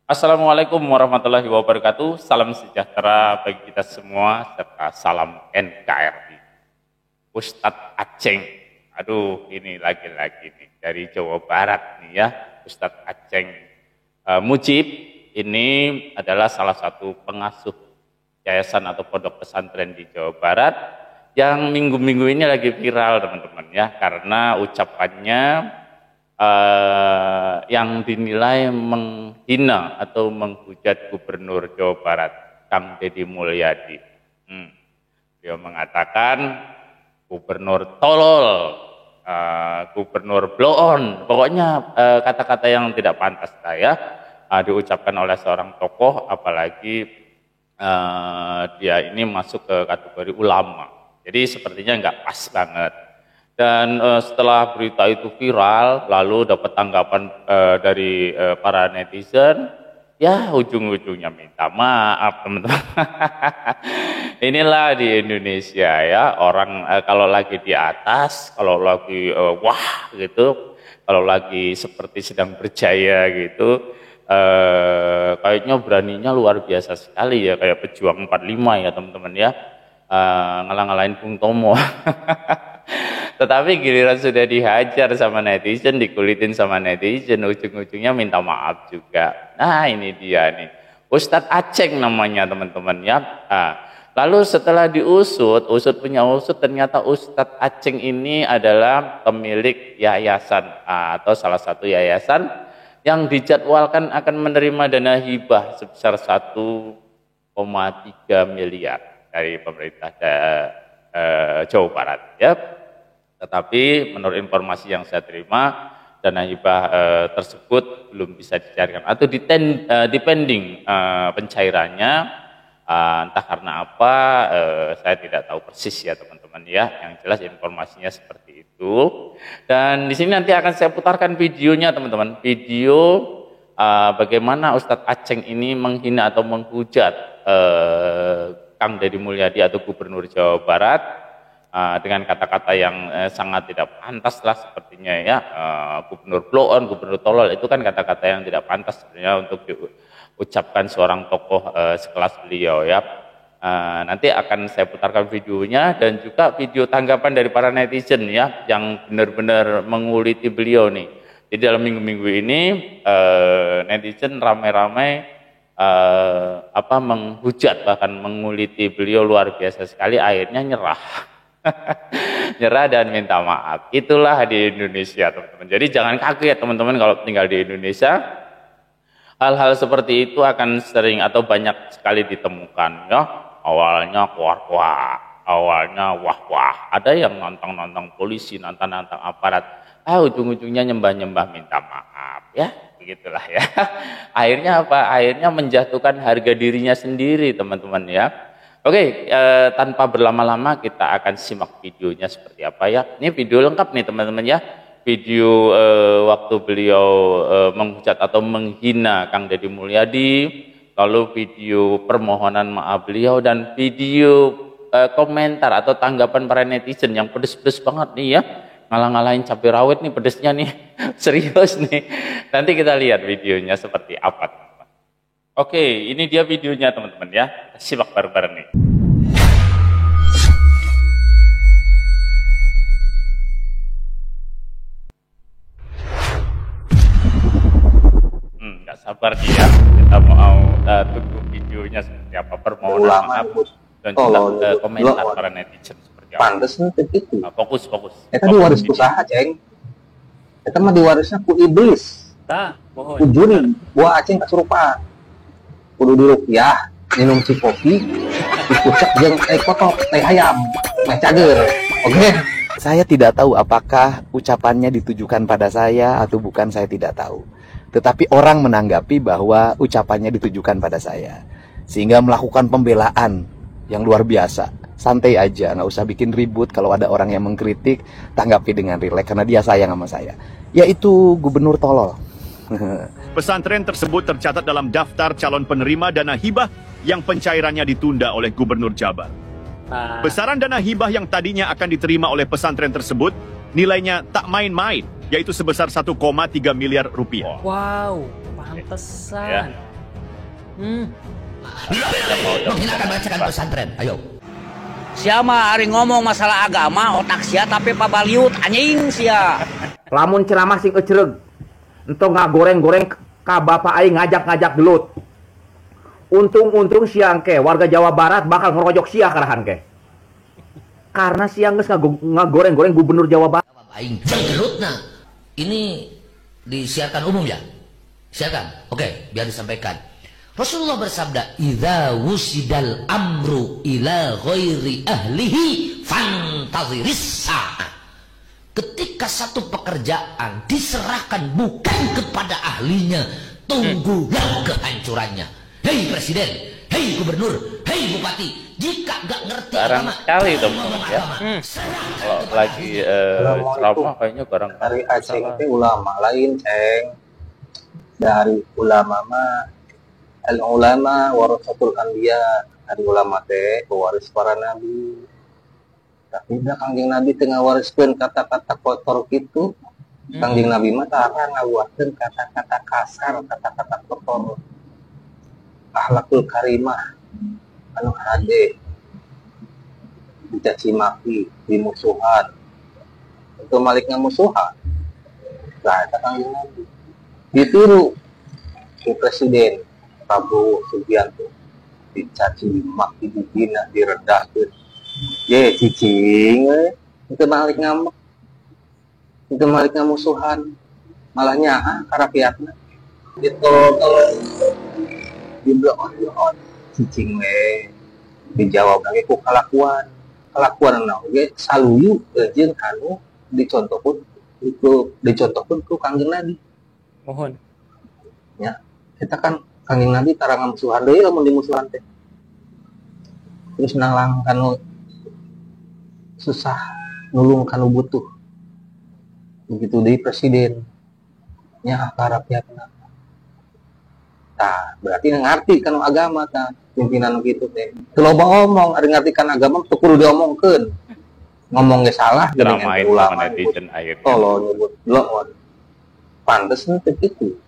Assalamualaikum warahmatullahi wabarakatuh. Salam sejahtera bagi kita semua serta salam NKRI. Ustadz Aceng. Aduh, ini lagi-lagi nih dari Jawa Barat nih ya. Ustadz Aceng Mujib ini adalah salah satu pengasuh yayasan atau pondok pesantren di Jawa Barat yang minggu-minggu ini lagi viral teman-teman ya, karena ucapannya yang dinilai menghina atau menghujat Gubernur Jawa Barat, Kang Deddy Mulyadi. Dia mengatakan Gubernur tolol, Gubernur blow on, pokoknya kata-kata yang tidak pantas ya, diucapkan oleh seorang tokoh, apalagi dia ini masuk ke kategori ulama. Jadi sepertinya nggak pas banget. Dan setelah berita itu viral, lalu dapat tanggapan dari para netizen, ya ujung-ujungnya minta maaf teman-teman. Inilah di Indonesia ya, orang kalau lagi di atas, kalau lagi wah gitu, kalau lagi seperti sedang berjaya gitu, kayaknya beraninya luar biasa sekali ya, kayak pejuang 45 ya teman-teman ya, ngalah-ngalahin Bung Tomo. Tetapi giliran sudah dihajar sama netizen, dikulitin sama netizen, ujung-ujungnya minta maaf juga. Nah ini dia nih, Ustadz Aceng namanya teman-teman ya. Lalu setelah diusut, punya usut, ternyata Ustadz Aceng ini adalah pemilik yayasan atau salah satu yayasan yang dijadwalkan akan menerima dana hibah sebesar 1,3 miliar dari pemerintah Jawa Barat ya. Tetapi menurut informasi yang saya terima, dana hibah tersebut belum bisa dicairkan atau depending pencairannya, entah karena apa, saya tidak tahu persis ya teman-teman ya. Yang jelas informasinya seperti itu. Dan di sini nanti akan saya putarkan videonya teman-teman, video bagaimana Ustadz Aceng ini menghina atau menghujat Kang Deddy Mulyadi atau Gubernur Jawa Barat dengan kata-kata yang sangat tidak pantas lah sepertinya ya. Gubernur blow on, Gubernur tolol, itu kan kata-kata yang tidak pantas sebenarnya untuk diucapkan seorang tokoh sekelas beliau ya. Nanti akan saya putarkan videonya dan juga video tanggapan dari para netizen ya, yang benar-benar menguliti beliau nih. Jadi dalam minggu-minggu ini netizen ramai-ramai menghujat, bahkan menguliti beliau luar biasa sekali, akhirnya nyerah. Nyerah dan minta maaf. Itulah di Indonesia teman-teman. Jadi jangan kaget ya teman-teman kalau tinggal di Indonesia. Hal-hal seperti itu akan sering atau banyak sekali ditemukan ya. Awalnya kuah-kuah, awalnya wah-wah. Ada yang nantang-nantang polisi, nantang-nantang aparat. Ujung-ujungnya nyembah-nyembah minta maaf ya. Begitulah ya. Akhirnya apa? Akhirnya menjatuhkan harga dirinya sendiri teman-teman ya. Oke, tanpa berlama-lama kita akan simak videonya seperti apa ya. Ini video lengkap nih teman-teman ya. Video waktu beliau menghujat atau menghina Kang Deddy Mulyadi, lalu video permohonan maaf beliau, dan video komentar atau tanggapan para netizen yang pedes-pedes banget nih ya. Ngalah-ngalahin cabai rawit nih pedesnya nih. Serius nih. Nanti kita lihat videonya seperti apa teman-teman. Oke, ini dia videonya teman-teman ya. Kita simak bareng-bareng nih. Nggak sabar dia. Kita mau tunggu videonya seperti apa, permohonan maaf dan juga komentar para netizen seperti apa. Pantes nih itu. Fokus. Kita diwaris usaha, Ceng. Kita mah diwarisnya ku iblis. Tah, mohon. Ujuni, gua Aceng kesurupan. Kudu di rupiah, minum si kopi, dikucek jeung kotok, teh ayam, meh cager. Oke? Saya tidak tahu apakah ucapannya ditujukan pada saya atau bukan, saya tidak tahu. Tetapi orang menanggapi bahwa ucapannya ditujukan pada saya, sehingga melakukan pembelaan yang luar biasa. Santai aja, nggak usah bikin ribut. Kalau ada orang yang mengkritik, tanggapi dengan rileks karena dia sayang sama saya. Yaitu Gubernur tolol. Pesantren tersebut tercatat dalam daftar calon penerima dana hibah yang pencairannya ditunda oleh Gubernur Jabar. Besaran dana hibah yang tadinya akan diterima oleh pesantren tersebut nilainya tak main-main, yaitu sebesar 1,3 miliar rupiah. Wow, pantesan. Ya. Menghinakan bacakan pesantren. Ayo. Siapa hari ngomong masalah agama otak sia tapi pabaliut anjing sia. Lamun ceramah sing ecereug. Entong ngagoreng-goreng ka bapak aing ngajak-ngajak gelut. Untung-untung siang ke warga Jawa Barat bakal ngerojok sia karahan ke. Karena siang geus ngagoreng-goreng gubernur Jawa Barat. Aing gelutna. Ini disiarkan umum ya? Siarkan. Oke, biar disampaikan. Rasulullah bersabda, "Idza wusidal amru ila ghairi ahlihi fantaziris sa'ah." Ketika satu pekerjaan diserahkan bukan kepada ahlinya, tunggulah kehancurannya. Hei presiden, hei gubernur, hei bupati, jika gak ngerti Barang agama, sekali teman-teman ya. Kalau lagi ceramah kayaknya barang Dari Aceh itu ulama lain, Ceng. Dari ulama mah al-ulama warasatul anbiya. Dari ulama teh pewaris para nabi. Tapi da Kangjeng Nabi tengah wariskeun kata-kata kotor gitu. Kangjeng Nabi mah tara ngaluarkeun kata-kata kasar, kata-kata kotor. Akhlakul karimah anu hade. Dicaci maki, dimusuhan. Itu maliknya musuhan. Nah, itu Kangjeng Nabi. Ditiru di Presiden Prabowo Subianto, dicaci maki, dihina, diredahkeun. Ye cicing, itu balik ngambek, itu balik ngamusuhan, malah nyaha karakyatna, ditolong, diblok-blok, cicing we, dijawab lagi ku kelakuan oge saluyu jeung anu dicontohkeun ku Kangjeng Nabi. Mohon. Ya, kita kan Kangjeng Nabi tara ngamusuhan deui lamun dimusuhan teh. Terus nalang kanu susah, nulung kanu butuh. Begitu deui presiden. Nya ka rakyatna. Tah, berarti ngarti kanu agama tah, pimpinan kitu teh. Teu loba omong, ari ngartikeun agama teu kudu diomongkeun. Ngomong ge salah dramain sama netizen akhirnya. Tolong nyebut blok. Pantes teh kitu.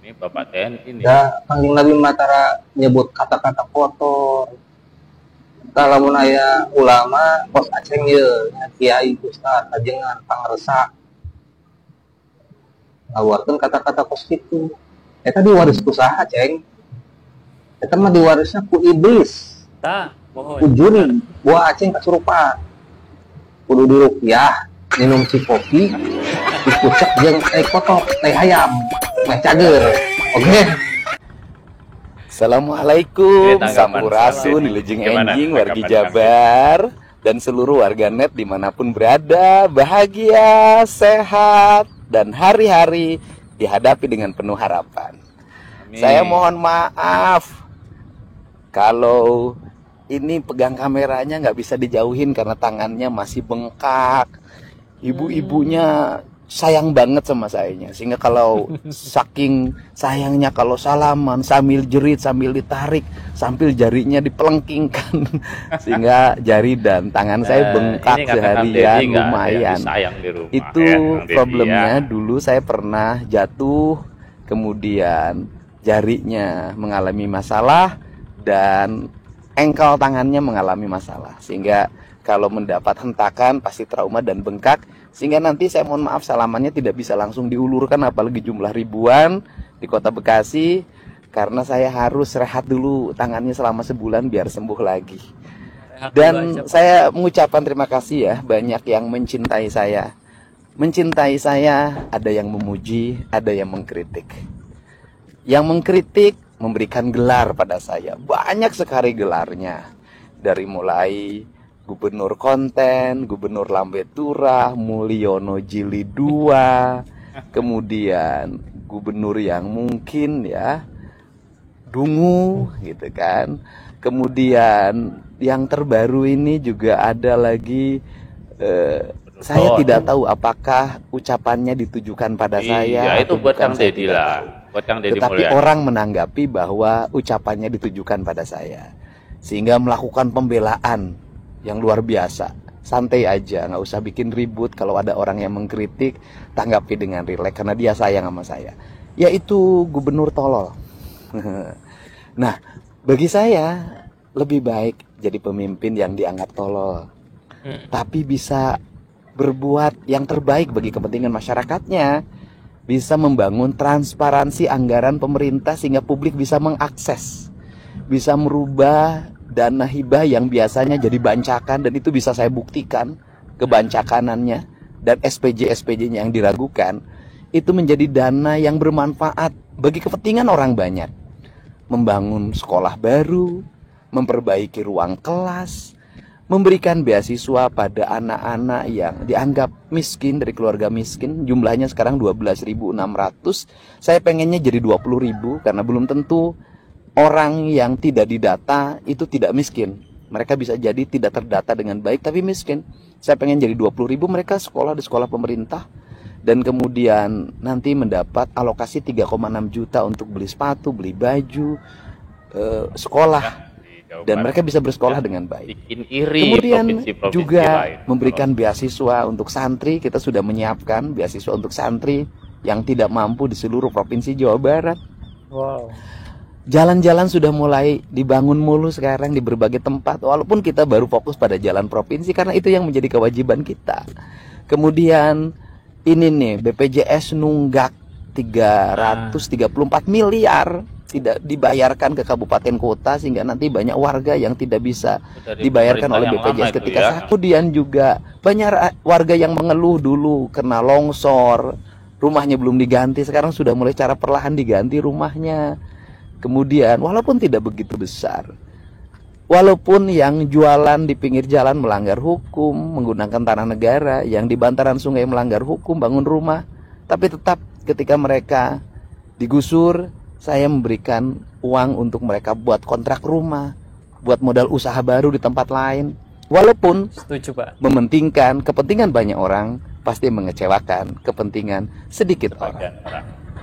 Ini Bapak TNI ini. Ya, Kangjeng Nabi Matara nyebut kata-kata kotor. Kalau aya ulama, pos Aceh ye, kiai, ustaz, ajengan, pangresa. Ngaluarkeun kata-kata pos itu. Eta diwaris ku saha, Ceng? Eta mah diwarisnya ku iblis. Tah, mohon. Ku juni, buah Aceh kasurupan. Kudu diruqyah, minum si kopi, dikucek jeung teh kotok, teh ayam. Meh cager, oke? Assalamualaikum, Ini tanggapan sampurasun, ini. wilujeng Gimana enjing, wargi tanggapan Jabar, dan seluruh warganet dimanapun berada, bahagia, sehat, dan hari-hari dihadapi dengan penuh harapan. Amin. Saya mohon maaf kalau ini pegang kameranya nggak bisa dijauhin karena tangannya masih bengkak. Ibu-ibunya sayang banget sama sayanya, sehingga kalau saking sayangnya kalau salaman sambil jerit, sambil ditarik, sambil jarinya dipelengkingkan sehingga jari dan tangan saya bengkak ini katakan seharian Dedi nggak ada yang lumayan. disayang di rumah, Itu ya, Bang Dedi, problemnya. ya. Dulu saya pernah jatuh, kemudian jarinya mengalami masalah dan engkel tangannya mengalami masalah, sehingga kalau mendapat hentakan pasti trauma dan bengkak, sehingga nanti saya mohon maaf salamannya tidak bisa langsung diulurkan, apalagi jumlah ribuan di kota Bekasi, karena saya harus rehat dulu tangannya selama sebulan biar sembuh lagi. Dan saya mengucapkan terima kasih ya, banyak yang mencintai saya. Mencintai saya, ada yang memuji, ada yang mengkritik. Yang mengkritik memberikan gelar pada saya, banyak sekali gelarnya. Dari mulai Gubernur Konten, Gubernur Lambe Turah, Mulyono Jilid 2, kemudian gubernur yang mungkin ya dungu gitu kan. Kemudian yang terbaru ini juga ada lagi saya tidak tahu apakah ucapannya ditujukan pada saya. Iya, itu atau buat bukan, Kang saya Dedi tidak lah. tahu. Buat Kang Dedi Tetapi Mulyadi. orang menanggapi bahwa ucapannya ditujukan pada saya, sehingga melakukan pembelaan yang luar biasa. Santai aja, nggak usah bikin ribut. Kalau ada orang yang mengkritik, tanggapi dengan rileks karena dia sayang sama saya. Yaitu gubernur tolol. Nah, bagi saya lebih baik jadi pemimpin yang dianggap tolol, tapi bisa berbuat yang terbaik bagi kepentingan masyarakatnya, bisa membangun transparansi anggaran pemerintah sehingga publik bisa mengakses, bisa merubah dana hibah yang biasanya jadi bancakan, dan itu bisa saya buktikan kebancakanannya, dan SPJ-SPJ-nya yang diragukan itu menjadi dana yang bermanfaat bagi kepentingan orang banyak. Membangun sekolah baru, memperbaiki ruang kelas, memberikan beasiswa pada anak-anak yang dianggap miskin dari keluarga miskin. Jumlahnya sekarang 12.600. Saya pengennya jadi 20.000 karena belum tentu orang yang tidak didata itu tidak miskin. Mereka bisa jadi tidak terdata dengan baik tapi miskin. Saya pengen jadi 20.000 mereka sekolah di sekolah pemerintah, dan kemudian nanti mendapat alokasi 3,6 juta untuk beli sepatu, beli baju, sekolah, dan mereka bisa bersekolah dengan baik. Kemudian juga memberikan beasiswa untuk santri. Kita sudah menyiapkan beasiswa untuk santri yang tidak mampu di seluruh provinsi Jawa Barat. Wow. Jalan-jalan sudah mulai dibangun mulu sekarang di berbagai tempat, walaupun kita baru fokus pada jalan provinsi karena itu yang menjadi kewajiban kita. Kemudian ini nih, BPJS nunggak 334 miliar tidak dibayarkan ke kabupaten kota, sehingga nanti banyak warga yang tidak bisa dibayarkan oleh BPJS ketika sakit. Kemudian juga banyak warga yang mengeluh dulu kena longsor, rumahnya belum diganti, sekarang sudah mulai cara perlahan diganti rumahnya. Kemudian walaupun tidak begitu besar, walaupun yang jualan di pinggir jalan melanggar hukum, menggunakan tanah negara, yang di bantaran sungai melanggar hukum, bangun rumah, tapi tetap ketika mereka digusur, saya memberikan uang untuk mereka buat kontrak rumah, buat modal usaha baru di tempat lain. Walaupun Setuju, Pak. mementingkan kepentingan banyak orang, pasti mengecewakan kepentingan sedikit orang.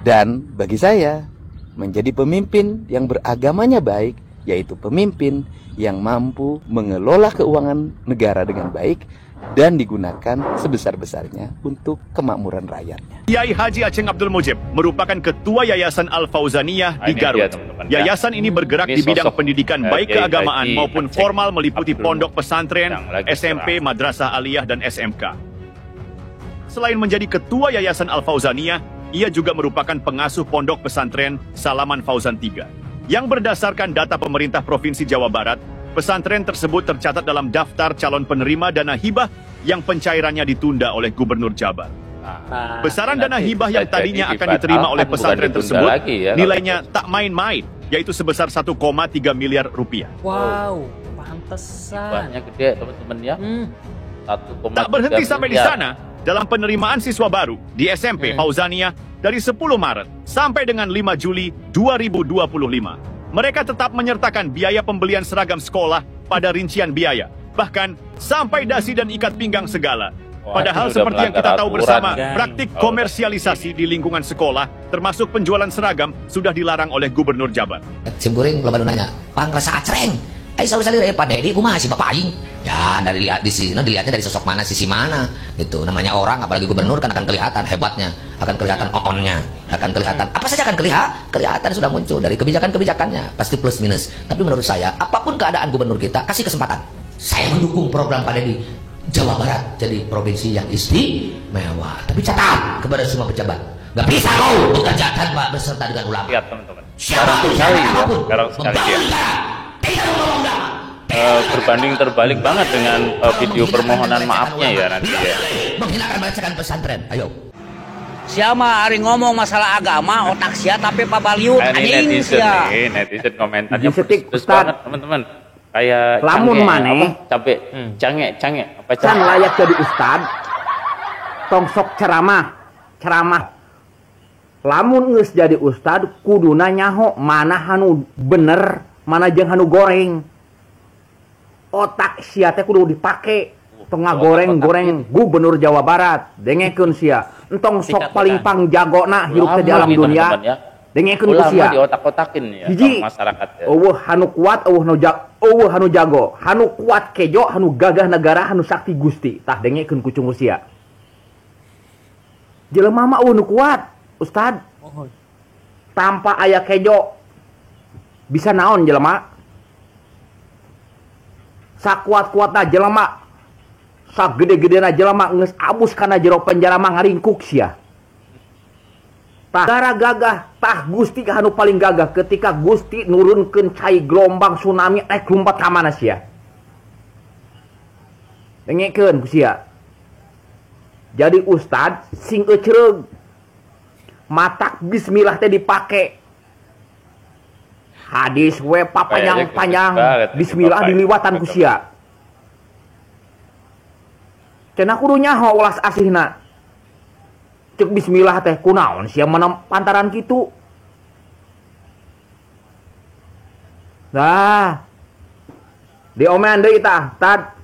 Dan bagi saya, menjadi pemimpin yang beragamanya baik, yaitu pemimpin yang mampu mengelola keuangan negara dengan baik dan digunakan sebesar-besarnya untuk kemakmuran rakyatnya. Kiai Haji Aceng Abdul Mujib merupakan Ketua Yayasan Al-Fauzaniyah di Garut. Yayasan ini bergerak di bidang pendidikan baik keagamaan maupun formal, meliputi pondok pesantren, SMP, madrasah aliyah, dan SMK. Selain menjadi Ketua Yayasan Al-Fauzaniyah, ia juga merupakan pengasuh pondok pesantren Salaman Fauzan III. Yang berdasarkan data pemerintah Provinsi Jawa Barat, pesantren tersebut tercatat dalam daftar calon penerima dana hibah yang pencairannya ditunda oleh Gubernur Jabar. Besaran dana hibah yang tadinya akan diterima oleh pesantren tersebut nilainya tak main-main, yaitu sebesar 1,3 miliar rupiah. Wow, pantesan. Hibahnya gede, teman-teman ya. 1,3 Tak berhenti sampai di miliar. sana. Dalam penerimaan siswa baru di SMP Fauzaniyah dari 10 Maret sampai dengan 5 Juli 2025. Mereka tetap menyertakan biaya pembelian seragam sekolah pada rincian biaya, bahkan sampai dasi dan ikat pinggang segala. Padahal seperti yang kita tahu bersama, praktik komersialisasi di lingkungan sekolah, termasuk penjualan seragam, sudah dilarang oleh Gubernur Jabar. Simkuring belum nanya, Pang rasa acreng. Saudara Pak Dedi, kumaha si Bapak Aing? Ya, dari lihat di sini dilihatnya dari sosok mana, sisi mana. Itu namanya orang, apalagi gubernur kan akan kelihatan hebatnya, akan kelihatan on-nya, akan kelihatan apa saja akan kelihatan sudah muncul dari kebijakan-kebijakannya, pasti plus minus. Tapi menurut saya, apapun keadaan gubernur kita, kasih kesempatan. Saya mendukung program Pak Dedi. Jawa Barat jadi provinsi yang istimewa. Tapi catat kepada semua pejabat, nggak bisa kau bekerja tanpa berserta dengan ulama. Lihat teman-teman. Siapapun, Garang sekali dia. Berbanding terbalik banget dengan video permohonan maafnya ya nanti ya. Menghinakan bacaan pesantren, ayo. Siapa hari ngomong masalah agama, otak sia tapi pabaliut anjing sia. Netizen komentarnya Disetik, pedes Ustad. banget teman-teman. Kayak Lamun maneh capek, cange apa can layak jadi ustad, tongsok ceramah. Lamun geus jadi ustad, kuduna nyaho mana hanu bener, mana jeung hanu goreng. Otak sia teh kudu dipake. Tong ngagoreng-goreng Gubernur Jawa Barat, dengekeun sia. Entong sok paling pangjagona hirup teh di alam dunia. Dengekeun ku sia. Ulama diotak-otakin ya hiji masyarakat ya. Eueuh hanu kuat, eueuh hanu jago, hanu kuat kejo, hanu gagah negara, hanu sakti Gusti. Tah dengekeun ku cungu sia. Jelema mah eueuh nu kuat, Ustad. Tanpa aya kejo. bisa naon jelema? Sakuat-kuatna jelema, sagede-gedena jelema geus abus kana jero penjara mah ngaringkuk sia. Tah gara gagah, tah Gusti anu paling gagah ketika Gusti nurunkeun cai gelombang tsunami lompat ka mana sia. Dengekeun ku sia. Jadi ustad sing ecereug matak bismillah teh dipake. Hadis we panjang-panjang bismillah diliwatan ku sia. Cenah kudu nyaho ulas asihna. Cek bismillah teh kunaon sia mana pantaran kitu. Nah. Diomean deui tah, tad.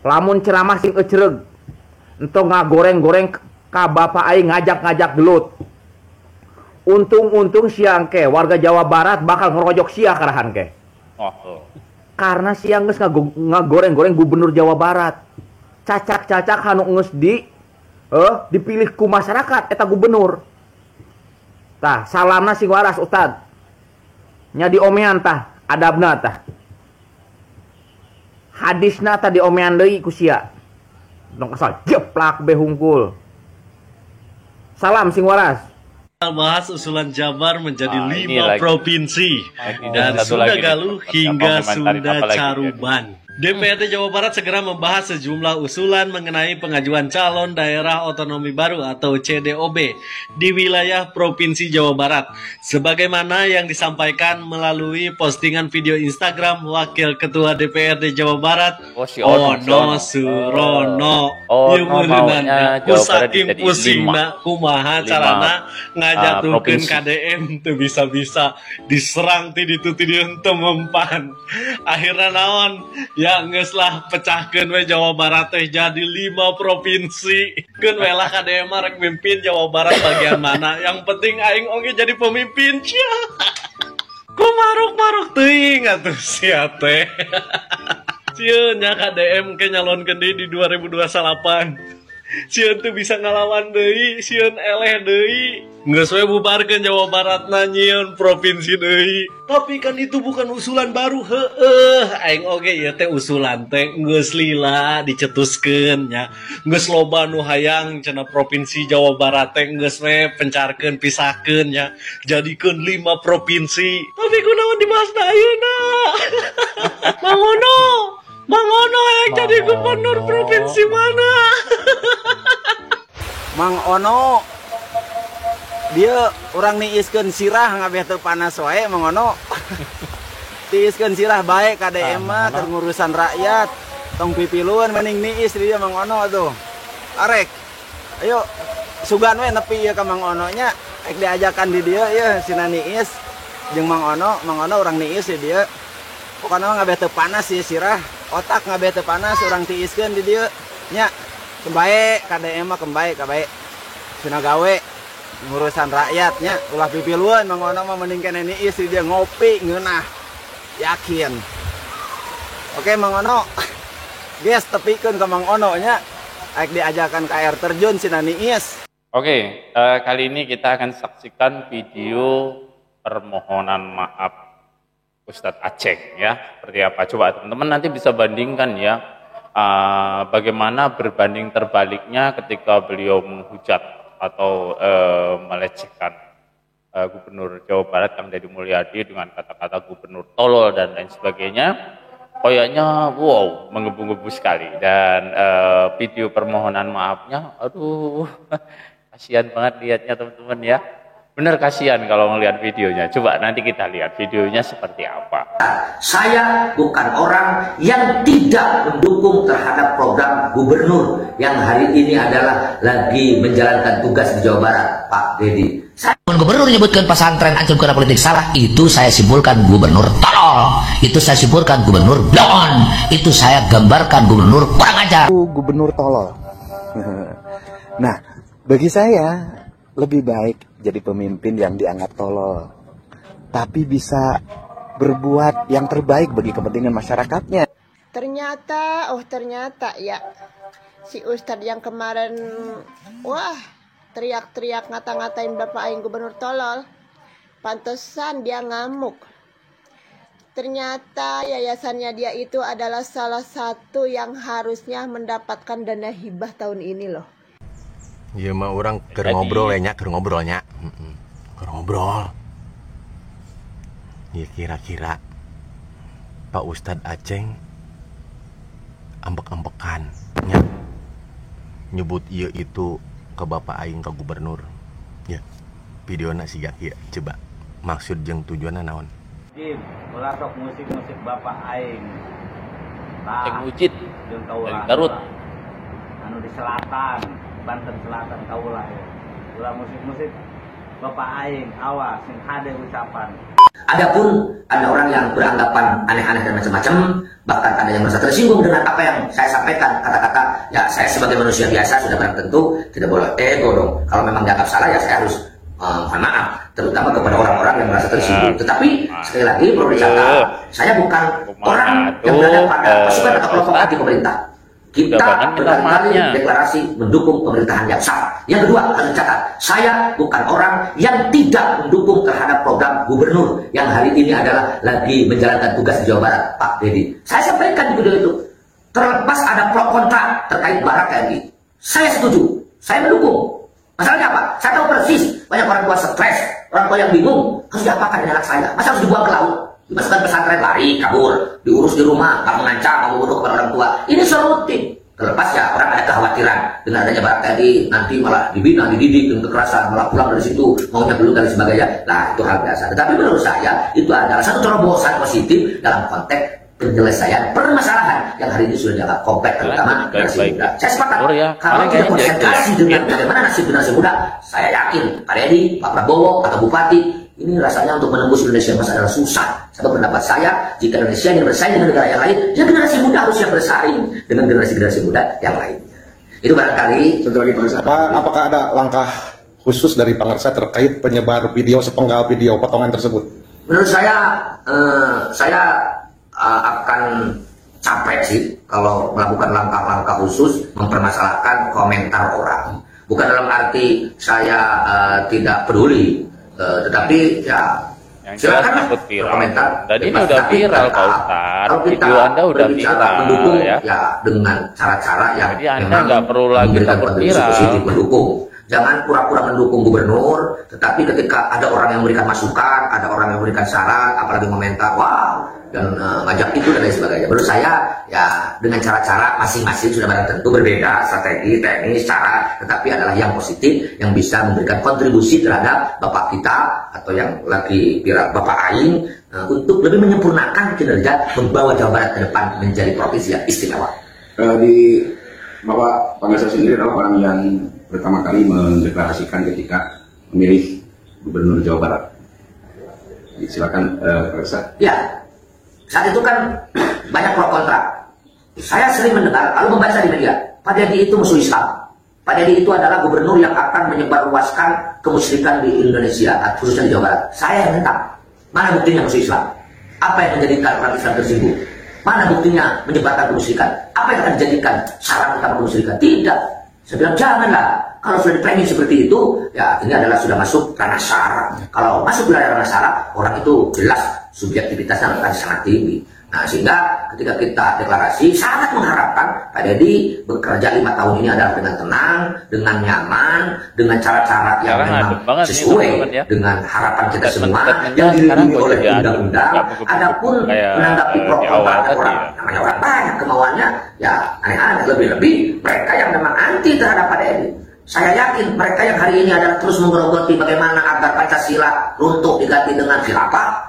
Lamun ceramah sing ecereug. Entong ngagoreng-goreng ka bapak aing ngajak-ngajak gelut. Untung-untung siang ke warga Jawa Barat bakal ngerojok sia karahan ke. Karena siang geus ngagoreng-goreng gubernur Jawa Barat. Cacak-cacak anu geus dipilih ku masyarakat eta gubernur. Tah, salamna sing waras ustad. Nya diomean tah, adabna tah. Hadisna tah diomean deui ku sia. Dong asal jeplak be hungkul. Salam sing waras. Bahas usulan Jabar menjadi 5 provinsi dari Sunda Galuh hingga Sunda Caruban. DPRD Jawa Barat segera membahas sejumlah usulan mengenai pengajuan calon daerah otonomi baru atau CDOB di wilayah Provinsi Jawa Barat. Sebagaimana yang disampaikan melalui postingan video Instagram Wakil Ketua DPRD Jawa Barat, Ono Surono. Saking pusingna kumaha carana ngajatukeun KDM teu bisa-bisa diserang ti ditu ti dieu teu mempan. Akhirna naon? Ya geus lah pecahkeun we Jawa Barat teh jadi 5 provinsi. Keun we lah KDM rek mimpin Jawa Barat bagian mana. Yang penting aing oge jadi pemimpin cia. Ku maruk-maruk teuing atuh sia teh. Cieun nya KDM ke nyalonkeun deui di 2028. Sieun tuh bisa ngalawan deui, sieun eleh deui. Geus we bubarkeun Jawa Barat na nyieun provinsi deui. Tapi kan itu bukan usulan baru, heueuh. Aing oge ieu teh usulan teh geus lila dicetuskeun nya. Geus loba nu hayang cenah provinsi Jawa Barat teh geus we pencarkeun pisahkeun nya. Jadikeun 5 provinsi. Tapi kunaon dibahasna ayeuna? Mang Ono yang jadi gubernur provinsi mana? Mang Ono dia orang niiskeun sirah ngabeh teu panas wae Mang Ono. Tiiskeun sirah bae KDM mah keur ngurusan rakyat. Tong pipiluan mending niis dia Mang Ono tuh. Arek. Ayo sugan we nepi ieu ka Mang Ono nya. Ek diajakan di dieu ieu sina niis jeung Mang Ono urang niis di dieu. Pokona ngabeh teu panas ieu sirah. Otak ngabeh teu panas urang tiiskeun di dieu nya. Kembae KDM mah kembae kabae. Sina gawe ngurusan rakyatnya ulah pipiluan Mang Ono mah mending keneh niis di dia ngopi ngeunah. Yakin. Oke Mang Ono. Geus tepikeun ka Mang Ono nya. Aik diajakan ka air terjun sina niis. Oke, kali ini kita akan saksikan video permohonan maaf Ustadz Aceng ya. Seperti apa? Coba teman-teman nanti bisa bandingkan ya. Bagaimana berbanding terbaliknya ketika beliau menghujat atau melecehkan Gubernur Jawa Barat Kang Deddy Mulyadi dengan kata-kata gubernur tolol dan lain sebagainya. Kayaknya wow, menggebu-gebu sekali. Dan video permohonan maafnya, aduh, kasihan banget lihatnya teman-teman ya. Bener kasihan kalau ngelihat videonya. Coba nanti kita lihat videonya seperti apa. Saya bukan orang yang tidak mendukung terhadap program gubernur yang hari ini adalah lagi menjalankan tugas di Jawa Barat, Pak Deddy. Gubernur menyebutkan pesantren ancam kena politik salah, itu saya simpulkan gubernur tolol, itu saya simpulkan gubernur blon, itu saya gambarkan gubernur kurang ajar. Gubernur tolol. Nah, bagi saya lebih baik jadi pemimpin yang dianggap tolol, tapi bisa berbuat yang terbaik bagi kepentingan masyarakatnya. Ternyata ya si Ustadz yang kemarin wah teriak-teriak ngata-ngatain Bapak Aing gubernur tolol, pantesan dia ngamuk Ternyata yayasannya dia itu adalah salah satu yang harusnya mendapatkan dana hibah tahun ini loh. Iya mah orang keur ngobrol ya nya, keur ngobrolnya. Keur ngobrol. Ya kira-kira Pak Ustadz Aceng ambek-ambekan nya nyebut iya itu ke Bapak Aing ke gubernur. Ya. Videona siga kieu coba. Maksud jeung tujuanna naon? Jim, ulah sok musik-musik Bapak Aing. Ceng Ucit jeung kaula. Garut. Anu di selatan, Banten Selatan kaula ya. Ulah musik-musik Bapak Aing, awas sing hade ucapan. Adapun ada orang yang beranggapan aneh-aneh dan macam-macam, bahkan ada yang merasa tersinggung dengan apa yang saya sampaikan, kata-kata ya saya sebagai manusia biasa sudah barang tentu tidak boleh ego dong. Kalau memang dianggap salah ya saya harus mohon maaf, terutama kepada orang-orang yang merasa tersinggung. Tetapi sekali lagi perlu dicatat, saya bukan orang yang berada pada pasukan atau kelompok anti pemerintah. Kita berkali-kali deklarasi mendukung pemerintahan yang sah. Yang kedua, harus dicatat, saya bukan orang yang tidak mendukung terhadap program gubernur yang hari ini adalah lagi menjalankan tugas di Jawa Barat, Pak Dedi. Saya sampaikan di video itu, terlepas ada pro kontra terkait Barat TNI, saya setuju, saya mendukung. Masalahnya apa? Saya tahu persis banyak orang tua stres, orang tua yang bingung harus diapakan dengan anak saya. Masa harus dibuang ke laut? Dimasukkan pesantren, lari, kabur, diurus di rumah, nggak mengancam, membunuh kepada orang tua. Ini rutin. Terlepas ya orang ada kekhawatiran dengan adanya Barat TNI nanti malah dibina, dididik dengan kekerasan, malah pulang dari situ maunya belum dan sebagainya. Nah itu hal biasa. Tetapi menurut saya itu adalah satu terobosan positif dalam konteks penyelesaian permasalahan yang hari ini sudah dianggap kompleks, terutama generasi muda. Saya sepakat kalau kita konsentrasi dengan bagaimana nasib generasi muda, saya yakin Pak Dedi, Pak Prabowo atau Bupati ini rasanya untuk menembus Indonesia masa adalah susah. Sebab pendapat saya, jika Indonesia ingin bersaing dengan negara yang lain, ya generasi muda harus yang bersaing dengan generasi-generasi muda yang lainnya. Itu barangkali. Apakah ada langkah khusus dari Pangarsa terkait penyebar video sepenggal video potongan tersebut? Menurut saya akan capek sih kalau melakukan langkah-langkah khusus mempermasalahkan komentar orang. Bukan dalam arti saya tidak peduli. Tetapi ya silakan komentar. Dan ini udah viral Pak Ustadz. Video Anda udah viral mendukung, ya dengan cara-cara yang jadi Anda nggak perlu lagi takut viral. Mendukung. Jangan pura-pura mendukung gubernur, tetapi ketika ada orang yang memberikan masukan, ada orang yang memberikan saran, apalagi komentar, wow, dan ngajak itu dan lain sebagainya. Menurut saya ya dengan cara-cara masing-masing sudah barang tentu berbeda, strategi, teknis, cara, tetapi adalah yang positif yang bisa memberikan kontribusi terhadap Bapak kita atau yang lagi viral Bapak Aing untuk lebih menyempurnakan kinerja membawa Jawa Barat ke depan menjadi provinsi yang istimewa. Di Bapak Pangarsa sendiri adalah orang yang pertama kali mendeklarasikan ketika memilih Gubernur Jawa Barat. Silakan Pangarsa. Ya. Saat itu kan banyak pro kontra. Saya sering mendengar, lalu membaca di media, Pak Dedi itu musuh Islam. Pak Dedi itu adalah gubernur yang akan menyebarluaskan kemusyrikan di Indonesia, khususnya di Jawa Barat. Saya yang minta, mana buktinya musuh Islam? Apa yang menjadikan orang Islam tersinggung? Mana buktinya menyebarkan kemusyrikan? Apa yang akan dijadikan syarat utama kemusyrikan? Tidak. Saya bilang janganlah. Kalau sudah di-framing seperti itu, ya ini adalah sudah masuk ranah sara. Kalau masuk wilayah ranah sara, orang itu jelas subjektivitasnya akan sangat tinggi. Nah, sehingga ketika kita deklarasi sangat mengharapkan Pak Dedi bekerja 5 tahun ini adalah dengan tenang, dengan nyaman, dengan cara-cara yang memang sesuai dengan harapan kita semua yang dilindungi oleh undang-undang. Adapun menanggapi pro kontra orang, namanya orang banyak kemauannya, ya aneh-aneh, lebih-lebih mereka yang memang anti terhadap Pak Dedi. Saya yakin mereka yang hari ini adalah terus menggerogoti bagaimana agar Pancasila runtuh diganti dengan khilafah.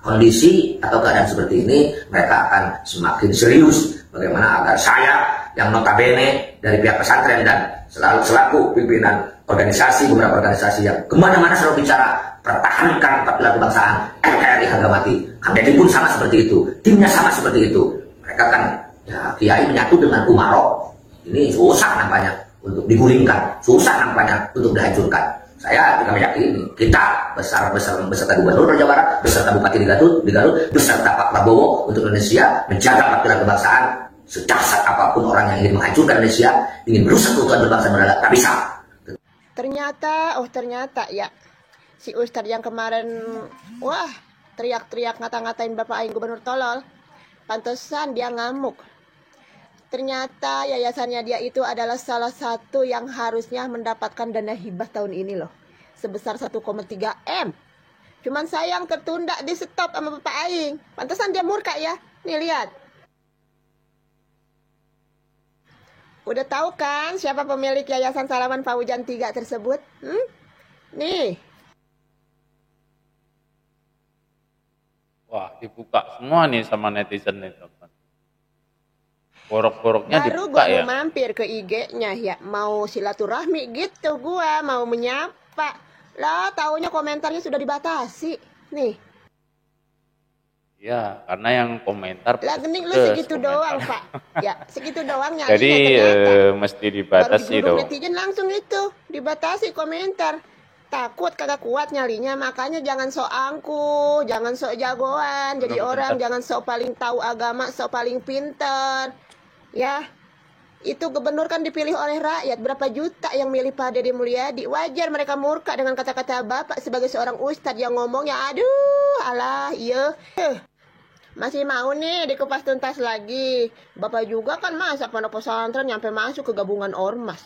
Kondisi atau keadaan seperti ini mereka akan semakin serius bagaimana agar saya yang notabene dari pihak pesantren dan selaku pimpinan organisasi, beberapa organisasi yang kemana-mana selalu bicara pertahankan perilaku kebangsaan NKRI harga mati. Kang Dedi pun sama seperti itu, timnya sama seperti itu. Mereka kan ya kiai menyatu dengan Umaro, ini susah nampaknya untuk digulingkan, susah nampaknya untuk dihancurkan. Saya juga meyakini kita beserta Gubernur Jawa Barat, beserta Bupati di Garut, beserta Pak Prabowo untuk Indonesia menjaga partilan kebangsaan sedahsyat apapun orang yang ingin menghancurkan Indonesia, ingin merusak keutuhan berbangsa dan bernegara, tak bisa. Ternyata ya si Ustadz yang kemarin, wah teriak-teriak ngata-ngatain Bapak Aing gubernur tolol. Pantesan dia ngamuk. Ternyata yayasannya dia itu adalah salah satu yang harusnya mendapatkan dana hibah tahun ini loh. Sebesar 1,3 M. Cuman sayang tertunda, di stop sama Bapak Aing. Pantesan dia murka ya. Nih lihat. Udah tahu kan siapa pemilik Yayasan Salaman Faujan 3 tersebut? Nih. Wah, dibuka semua nih sama netizen nih, teman. Borok-boroknya Baru dibuka gua ya. mau mampir ke IG-nya ya, mau silaturahmi gitu gua, mau menyapa. Lah, taunya komentarnya sudah dibatasi. Nih. Ya, karena yang komentar Lah gening lu pedes segitu komentar. doang, Pak. Ya, segitu doang nyalinya Jadi ternyata. mesti Baru dibatasi digudung dong. netizen langsung itu dibatasi komentar. Takut kagak kuat nyalinya, makanya jangan sok angkuh, jangan sok jagoan jadi orang, jangan sok paling tahu agama, sok paling pinter. Ya, itu gubernur kan dipilih oleh rakyat, berapa juta yang milih Pak Deddy Mulyadi. Wajar mereka murka dengan kata-kata Bapak sebagai seorang ustadz yang ngomongnya, aduh, alah, iya. Masih mau nih dikupas tuntas lagi. Bapak juga kan masa pondok pesantren nyampe masuk ke gabungan ormas.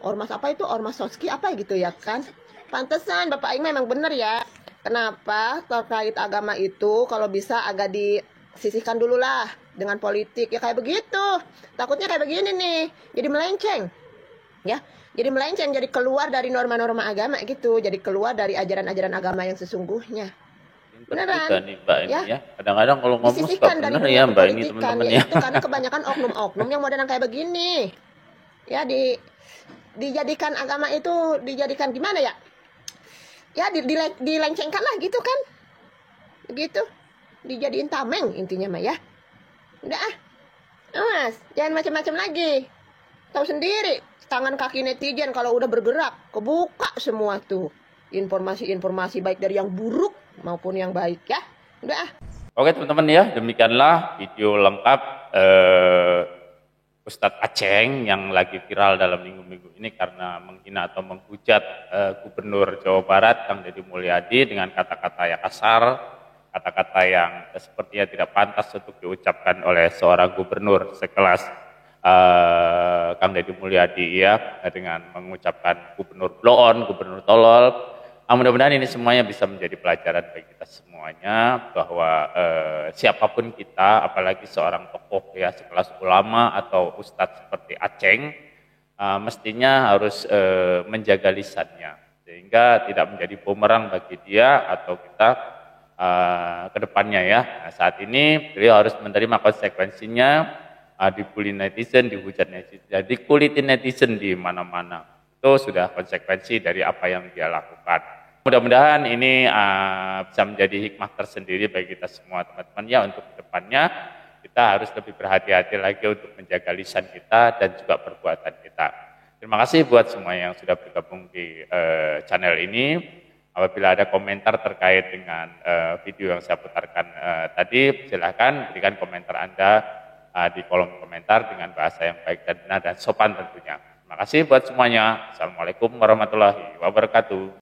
Ormas apa itu? Ormas Soski apa gitu ya kan? Pantesan Bapak Aing memang bener ya. Kenapa terkait agama itu kalau bisa agak disisihkan dulu lah dengan politik. Ya kayak begitu. Takutnya kayak begini nih. Jadi melenceng. Ya, jadi melenceng, jadi keluar dari norma-norma agama gitu. Jadi keluar dari ajaran-ajaran agama yang sesungguhnya. Beneran Juga nih Mbak ini ya. ya. Kadang-kadang kalau ngomong suka Disisihkan dari bener dunia ya Mbak ini perpolitikan, teman-teman ya ya. itu karena kebanyakan oknum-oknum yang modelan kayak begini. Ya dijadikan agama itu dijadikan gimana ya? Ya dilencengkan lah gitu kan. Begitu. Dijadiin tameng intinya mah ya. Udah ah. Awas, jangan macam-macam lagi. Tahu sendiri, tangan kaki netizen kalau udah bergerak, kebuka semua tuh. Informasi-informasi baik dari yang buruk maupun yang baik ya. Udah ah. Oke teman-teman ya, demikianlah video lengkap Ustadz Aceng yang lagi viral dalam minggu-minggu ini karena menghina atau menghujat Gubernur Jawa Barat Kang Deddy Mulyadi dengan kata-kata yang kasar, kata-kata yang sepertinya tidak pantas untuk diucapkan oleh seorang gubernur sekelas Kang Deddy Mulyadi ya, dengan mengucapkan gubernur blow on, gubernur tolol. Mudah-mudahan ini semuanya bisa menjadi pelajaran bagi kita semuanya bahwa siapapun kita, apalagi seorang tokoh ya sekelas ulama atau ustadz seperti Aceng, mestinya harus menjaga lisannya sehingga tidak menjadi bumerang bagi dia atau kita ke depannya ya. Nah, saat ini beliau harus menerima konsekuensinya, dibully netizen, dihujat netizen, dikulitin netizen di mana-mana. Itu sudah konsekuensi dari apa yang dia lakukan. Mudah-mudahan ini bisa menjadi hikmah tersendiri bagi kita semua teman-teman ya, untuk kedepannya kita harus lebih berhati-hati lagi untuk menjaga lisan kita dan juga perbuatan kita. Terima kasih buat semua yang sudah bergabung di channel ini. Apabila ada komentar terkait dengan video yang saya putarkan tadi, silahkan berikan komentar Anda di kolom komentar dengan bahasa yang baik dan benar dan sopan tentunya. Terima kasih buat semuanya. Assalamualaikum warahmatullahi wabarakatuh.